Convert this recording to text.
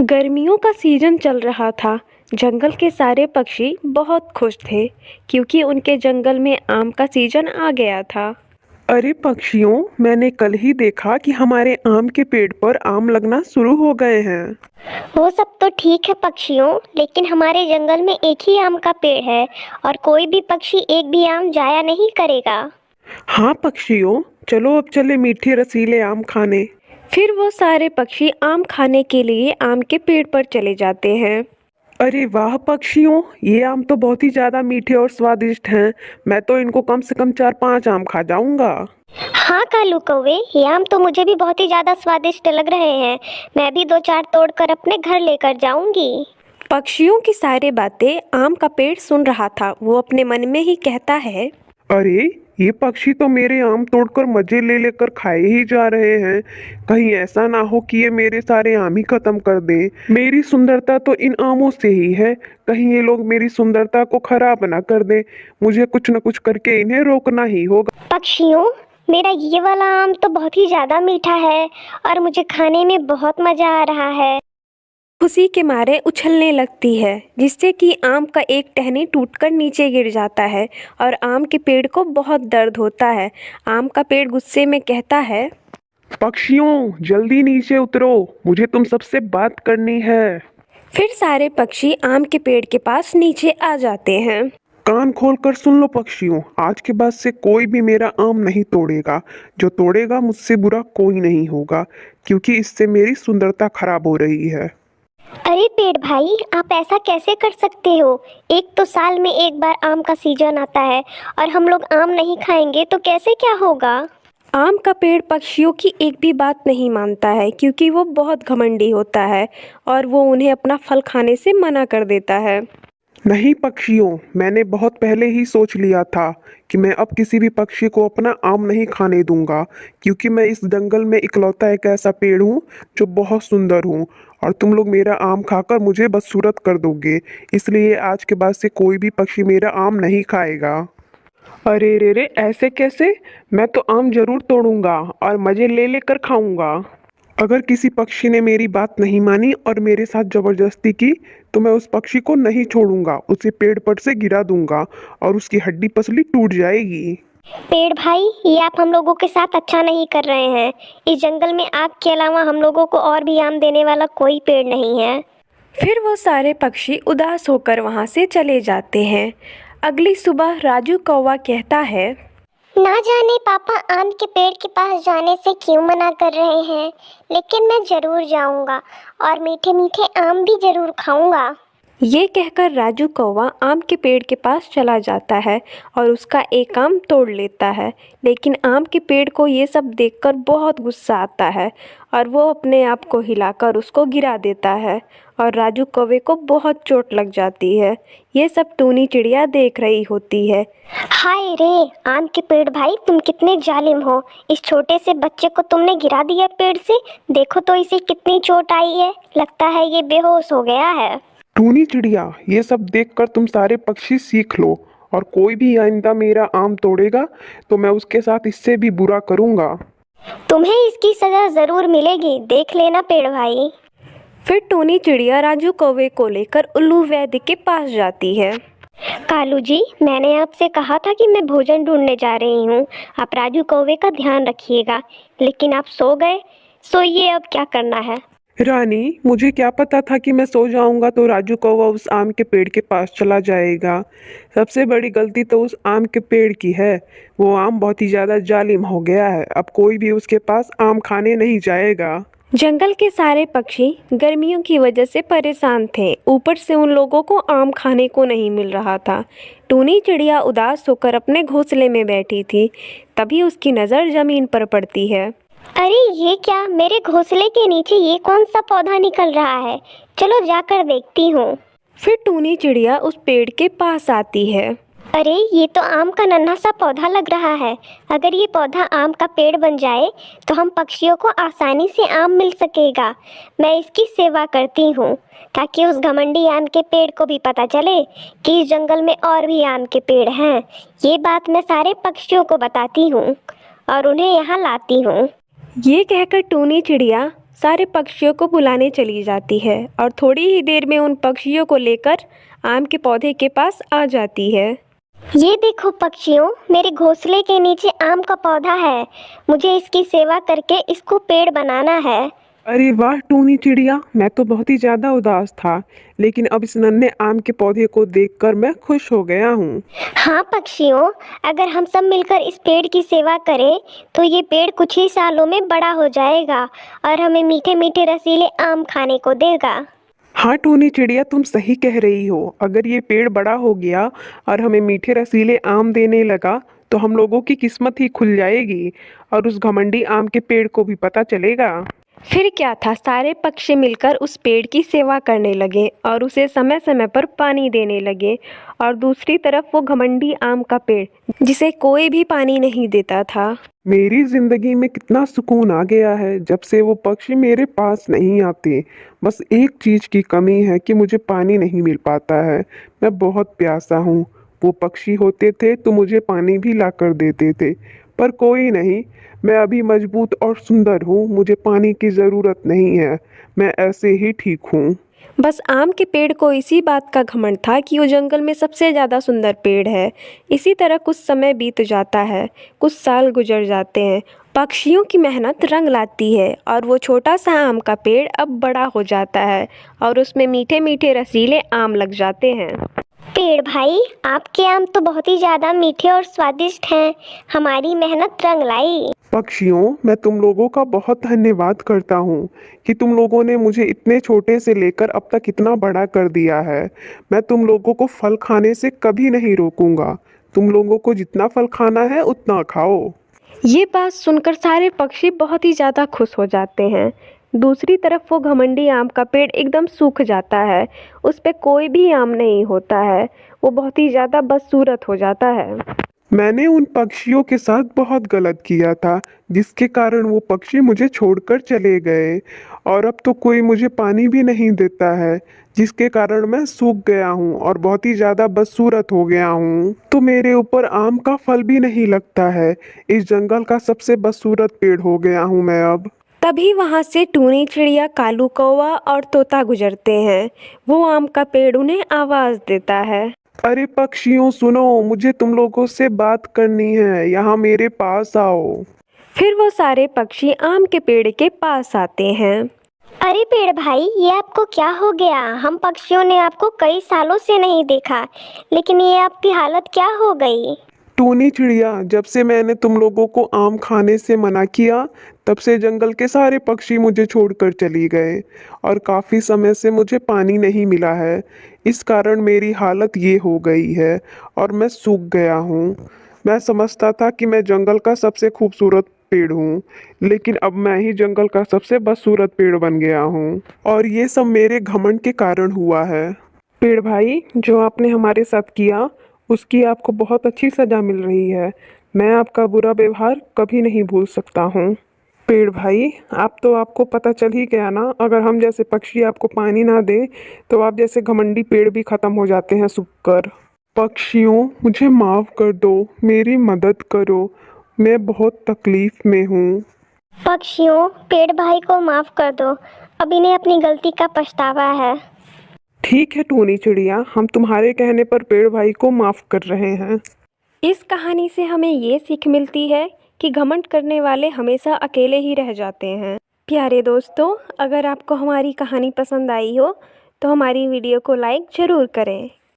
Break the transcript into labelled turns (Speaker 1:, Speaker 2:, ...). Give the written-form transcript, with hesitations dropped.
Speaker 1: गर्मियों का सीजन चल रहा था। जंगल के सारे पक्षी बहुत खुश थे क्योंकि उनके जंगल में आम का सीजन आ गया था।
Speaker 2: अरे पक्षियों, मैंने कल ही देखा कि हमारे आम के पेड़ पर आम लगना शुरू हो गए हैं।
Speaker 3: वो सब तो ठीक है पक्षियों, लेकिन हमारे जंगल में एक ही आम का पेड़ है और कोई भी पक्षी एक भी आम जाया नहीं करेगा।
Speaker 2: हाँ पक्षियों, चलो अब चले मीठे रसीले आम खाने।
Speaker 1: फिर वो सारे पक्षी आम खाने के लिए आम के पेड़ पर चले जाते हैं।
Speaker 2: अरे वाह पक्षियों, ये आम तो बहुत ही ज्यादा मीठे और स्वादिष्ट हैं। मैं तो इनको कम से कम 4-5 आम खा जाऊंगा।
Speaker 3: हाँ कालू कौवे, ये आम तो मुझे भी बहुत ही ज़्यादा स्वादिष्ट लग रहे हैं। मैं भी दो चार तोड़कर अपने घर लेकर जाऊंगी।
Speaker 1: पक्षियों की सारी बातें आम का पेड़ सुन रहा था। वो अपने मन में ही कहता है,
Speaker 2: अरे ये पक्षी तो मेरे आम तोड़कर मजे ले लेकर खाए ही जा रहे हैं। कहीं ऐसा ना हो कि ये मेरे सारे आम ही खत्म कर दें। मेरी सुंदरता तो इन आमों से ही है। कहीं ये लोग मेरी सुंदरता को खराब ना कर दें। मुझे कुछ न कुछ करके इन्हें रोकना ही होगा।
Speaker 3: पक्षियों, मेरा ये वाला आम तो बहुत ही ज़्यादा मीठा है और मुझे खाने में बहुत मज़ा आ रहा है।
Speaker 1: खुशी के मारे उछलने लगती है, जिससे कि आम का एक टहनी टूटकर नीचे गिर जाता है और आम के पेड़ को बहुत दर्द होता है। आम का पेड़ गुस्से में कहता है,
Speaker 2: पक्षियों जल्दी नीचे उतरो, मुझे तुम सबसे बात करनी है।
Speaker 1: फिर सारे पक्षी आम के पेड़ के पास नीचे आ जाते हैं।
Speaker 2: कान खोलकर सुन लो पक्षियों, आज के बाद से कोई भी मेरा आम नहीं तोड़ेगा। जो तोड़ेगा मुझसे बुरा कोई नहीं होगा, क्योंकि इससे मेरी सुंदरता खराब हो रही है।
Speaker 3: अरे पेड़ भाई, आप ऐसा कैसे कर सकते हो? एक तो साल में एक बार आम का सीजन आता है और हम लोग आम नहीं खाएंगे तो कैसे क्या होगा?
Speaker 1: आम का पेड़ पक्षियों की एक भी बात नहीं मानता है क्योंकि वो बहुत घमंडी होता है और वो उन्हें अपना फल खाने से मना कर देता है।
Speaker 2: नहीं पक्षियों, मैंने बहुत पहले ही सोच लिया था कि मैं अब किसी भी पक्षी को अपना आम नहीं खाने दूंगा, क्योंकि मैं इस जंगल में इकलौता एक ऐसा पेड़ हूँ जो बहुत सुंदर हूँ। और तुम लोग मेरा आम खाकर मुझे बदसूरत कर दोगे। इसलिए आज के बाद से कोई भी पक्षी मेरा आम नहीं खाएगा। अरे रे रे, ऐसे कैसे? मैं तो आम जरूर तोड़ूंगा और मजे ले लेकर खाऊंगा। अगर किसी पक्षी ने मेरी बात नहीं मानी और मेरे साथ जबरदस्ती की, तो मैं उस पक्षी को नहीं छोड़ूंगा। उसे पेड़ पर से गिरा दूंगा और उसकी हड्डी पसली टूट जाएगी।
Speaker 3: पेड़ भाई, ये आप हम लोगों के साथ अच्छा नहीं कर रहे हैं। इस जंगल में आग के अलावा हम लोगों को और भी आम देने वाला कोई पेड़ नहीं है।
Speaker 1: फिर वो सारे पक्षी उदास होकर वहाँ से चले जाते हैं। अगली सुबह राजू कौवा कहता है,
Speaker 3: ना जाने पापा आम के पेड़ के पास जाने से क्यों मना कर रहे हैं, लेकिन मैं जरूर जाऊंगा और मीठे मीठे आम भी जरूर खाऊंगा।
Speaker 1: ये कहकर राजू कौवा आम के पेड़ के पास चला जाता है और उसका एक आम तोड़ लेता है। लेकिन आम के पेड़ को ये सब देखकर बहुत गुस्सा आता है और वो अपने आप को हिलाकर उसको गिरा देता है और राजू कौवे को बहुत चोट लग जाती है। ये सब टूनी चिड़िया देख रही होती है।
Speaker 3: हाय रे आम के पेड़ भाई, तुम कितने जालिम हो। इस छोटे से बच्चे को तुमने गिरा दिया पेड़ से। देखो तो इसे कितनी चोट आई है, लगता है ये बेहोश हो गया है।
Speaker 2: टूनी चिड़िया, ये सब देखकर तुम सारे पक्षी सीख लो, और कोई भी आइंदा मेरा आम तोड़ेगा तो मैं उसके साथ इससे भी बुरा करूंगा।
Speaker 3: तुम्हें इसकी सजा जरूर मिलेगी, देख लेना पेड़ भाई।
Speaker 1: फिर टूनी चिड़िया राजू कौवे को लेकर उल्लू वैद्य के पास जाती है।
Speaker 3: कालू जी, मैंने आपसे कहा था कि मैं भोजन ढूंढने जा रही हूँ। आप राजू कौवे का ध्यान रखिएगा, लेकिन आप सो गए। सोइए, अब क्या करना है?
Speaker 2: रानी, मुझे क्या पता था कि मैं सो जाऊंगा तो राजू कौवा उस आम के पेड़ के पास चला जाएगा। सबसे बड़ी गलती तो उस आम के पेड़ की है। वो आम बहुत ही ज्यादा जालिम हो गया है। अब कोई भी उसके पास आम खाने नहीं जाएगा।
Speaker 1: जंगल के सारे पक्षी गर्मियों की वजह से परेशान थे। ऊपर से उन लोगों को आम खाने को नहीं मिल रहा था। टूनी चिड़िया उदास होकर अपने घोंसले में बैठी थी। तभी उसकी नज़र जमीन पर पड़ती है।
Speaker 3: अरे ये क्या, मेरे घोंसले के नीचे ये कौन सा पौधा निकल रहा है? चलो जाकर देखती हूँ।
Speaker 1: फिर टूनी चिड़िया उस पेड़ के पास आती है।
Speaker 3: अरे ये तो आम का नन्हा सा पौधा लग रहा है। अगर ये पौधा आम का पेड़ बन जाए तो हम पक्षियों को आसानी से आम मिल सकेगा। मैं इसकी सेवा करती हूँ ताकि उस घमंडी आम के पेड़ को भी पता चले कि इस जंगल में और भी आम के पेड़ हैं। ये बात मैं सारे पक्षियों को बताती हूँ और उन्हें यहाँ लाती हूँ।
Speaker 1: ये कहकर टूनी चिड़िया सारे पक्षियों को बुलाने चली जाती है और थोड़ी ही देर में उन पक्षियों को लेकर आम के पौधे के पास आ जाती है।
Speaker 3: ये देखो पक्षियों, मेरे घोंसले के नीचे आम का पौधा है। मुझे इसकी सेवा करके इसको पेड़ बनाना है।
Speaker 2: अरे वाह टूनी चिड़िया, मैं तो बहुत ही ज्यादा उदास था, लेकिन अब इस नन्हे आम के पौधे को देखकर मैं खुश हो गया हूँ।
Speaker 3: हाँ पक्षियों, अगर हम सब मिलकर इस पेड़ की सेवा करें तो ये पेड़ कुछ ही सालों में बड़ा हो जाएगा और हमें मीठे मीठे रसीले आम खाने को देगा।
Speaker 2: हाँ टूनी चिड़िया, तुम सही कह रही हो। अगर ये पेड़ बड़ा हो गया और हमें मीठे रसीले आम देने लगा तो हम लोगों की किस्मत ही खुल जाएगी और उस घमंडी आम के पेड़ को भी पता चलेगा।
Speaker 1: फिर क्या था, सारे पक्षी मिलकर उस पेड़ की सेवा करने लगे और उसे समय समय पर पानी देने लगे। और दूसरी तरफ वो घमंडी आम का पेड़, जिसे कोई भी पानी नहीं देता था।
Speaker 2: मेरी जिंदगी में कितना सुकून आ गया है जब से वो पक्षी मेरे पास नहीं आते। बस एक चीज की कमी है कि मुझे पानी नहीं मिल पाता है। मैं बहुत प्यासा हूँ। वो पक्षी होते थे तो मुझे पानी भी ला कर देते थे, पर कोई नहीं, मैं अभी मजबूत और सुंदर हूँ। मुझे पानी की जरूरत नहीं है। मैं ऐसे ही ठीक हूँ।
Speaker 1: बस आम के पेड़ को इसी बात का घमंड था कि वो जंगल में सबसे ज़्यादा सुंदर पेड़ है। इसी तरह कुछ समय बीत जाता है, कुछ साल गुजर जाते हैं। पक्षियों की मेहनत रंग लाती है और वो छोटा सा आम का पेड़ अब बड़ा हो जाता है और उसमें मीठे मीठे रसीले आम लग जाते हैं।
Speaker 3: पेड़ भाई, आपके आम तो बहुत ही ज़्यादा मीठे और स्वादिष्ट हैं। हमारी मेहनत रंग लाई।
Speaker 2: पक्षियों, मैं तुम लोगों का बहुत धन्यवाद करता हूँ कि तुम लोगों ने मुझे इतने छोटे से लेकर अब तक इतना बड़ा कर दिया है। मैं तुम लोगों को फल खाने से कभी नहीं रोकूंगा। तुम लोगों को जितना फल खाना है उतना खाओ।
Speaker 1: ये बात सुनकर सारे पक्षी बहुत ही ज़्यादा खुश हो जाते हैं। दूसरी तरफ वो घमंडी आम का पेड़ एकदम सूख जाता है, उस पे कोई भी आम नहीं होता है। वो बहुत ही ज़्यादा बदसूरत हो जाता है।
Speaker 2: मैंने उन पक्षियों के साथ बहुत गलत किया था, जिसके कारण वो पक्षी मुझे छोड़कर चले गए और अब तो कोई मुझे पानी भी नहीं देता है, जिसके कारण मैं सूख गया हूँ और बहुत ही ज़्यादा बदसूरत हो गया हूँ। तो मेरे ऊपर आम का फल भी नहीं लगता है। इस जंगल का सबसे बदसूरत पेड़ हो गया हूँ मैं अब।
Speaker 1: तभी वहाँ से टूनी चिड़िया, कालू कौवा और तोता गुजरते हैं। वो आम का पेड़ उन्हें आवाज़ देता है।
Speaker 2: अरे पक्षियों सुनो, मुझे तुम लोगों से बात करनी है, यहाँ मेरे पास आओ।
Speaker 1: फिर वो सारे पक्षी आम के पेड़ के पास आते हैं।
Speaker 3: अरे पेड़ भाई, ये आपको क्या हो गया? हम पक्षियों ने आपको कई सालों से नहीं देखा, लेकिन ये आपकी हालत क्या हो गई?
Speaker 2: टूनी चिड़िया, जब से मैंने तुम लोगों को आम खाने से मना किया, तब से जंगल के सारे पक्षी मुझे छोड़कर चली गए और काफ़ी समय से मुझे पानी नहीं मिला है। इस कारण मेरी हालत ये हो गई है और मैं सूख गया हूँ। मैं समझता था कि मैं जंगल का सबसे खूबसूरत पेड़ हूँ, लेकिन अब मैं ही जंगल का सबसे बदसूरत पेड़ बन गया हूँ और ये सब मेरे घमंड के कारण हुआ है। पेड़ भाई, जो आपने हमारे साथ किया उसकी आपको बहुत अच्छी सजा मिल रही है। मैं आपका बुरा व्यवहार कभी नहीं भूल सकता हूँ। पेड़ भाई, आप तो आपको पता चल ही गया ना, अगर हम जैसे पक्षी आपको पानी ना दें तो आप जैसे घमंडी पेड़ भी खत्म हो जाते हैं सूखकर। पक्षियों, मुझे माफ कर दो, मेरी मदद करो, मैं बहुत तकलीफ में हूँ।
Speaker 3: पक्षियों, पेड़ भाई को माफ कर दो। अब इन्हें अपनी गलती का पछतावा है।
Speaker 2: ठीक है टूनी चिड़िया, हम तुम्हारे कहने पर पेड़ भाई को माफ कर रहे हैं।
Speaker 1: इस कहानी से हमें ये सीख मिलती है कि घमंड करने वाले हमेशा अकेले ही रह जाते हैं। प्यारे दोस्तों, अगर आपको हमारी कहानी पसंद आई हो तो हमारी वीडियो को लाइक ज़रूर करें।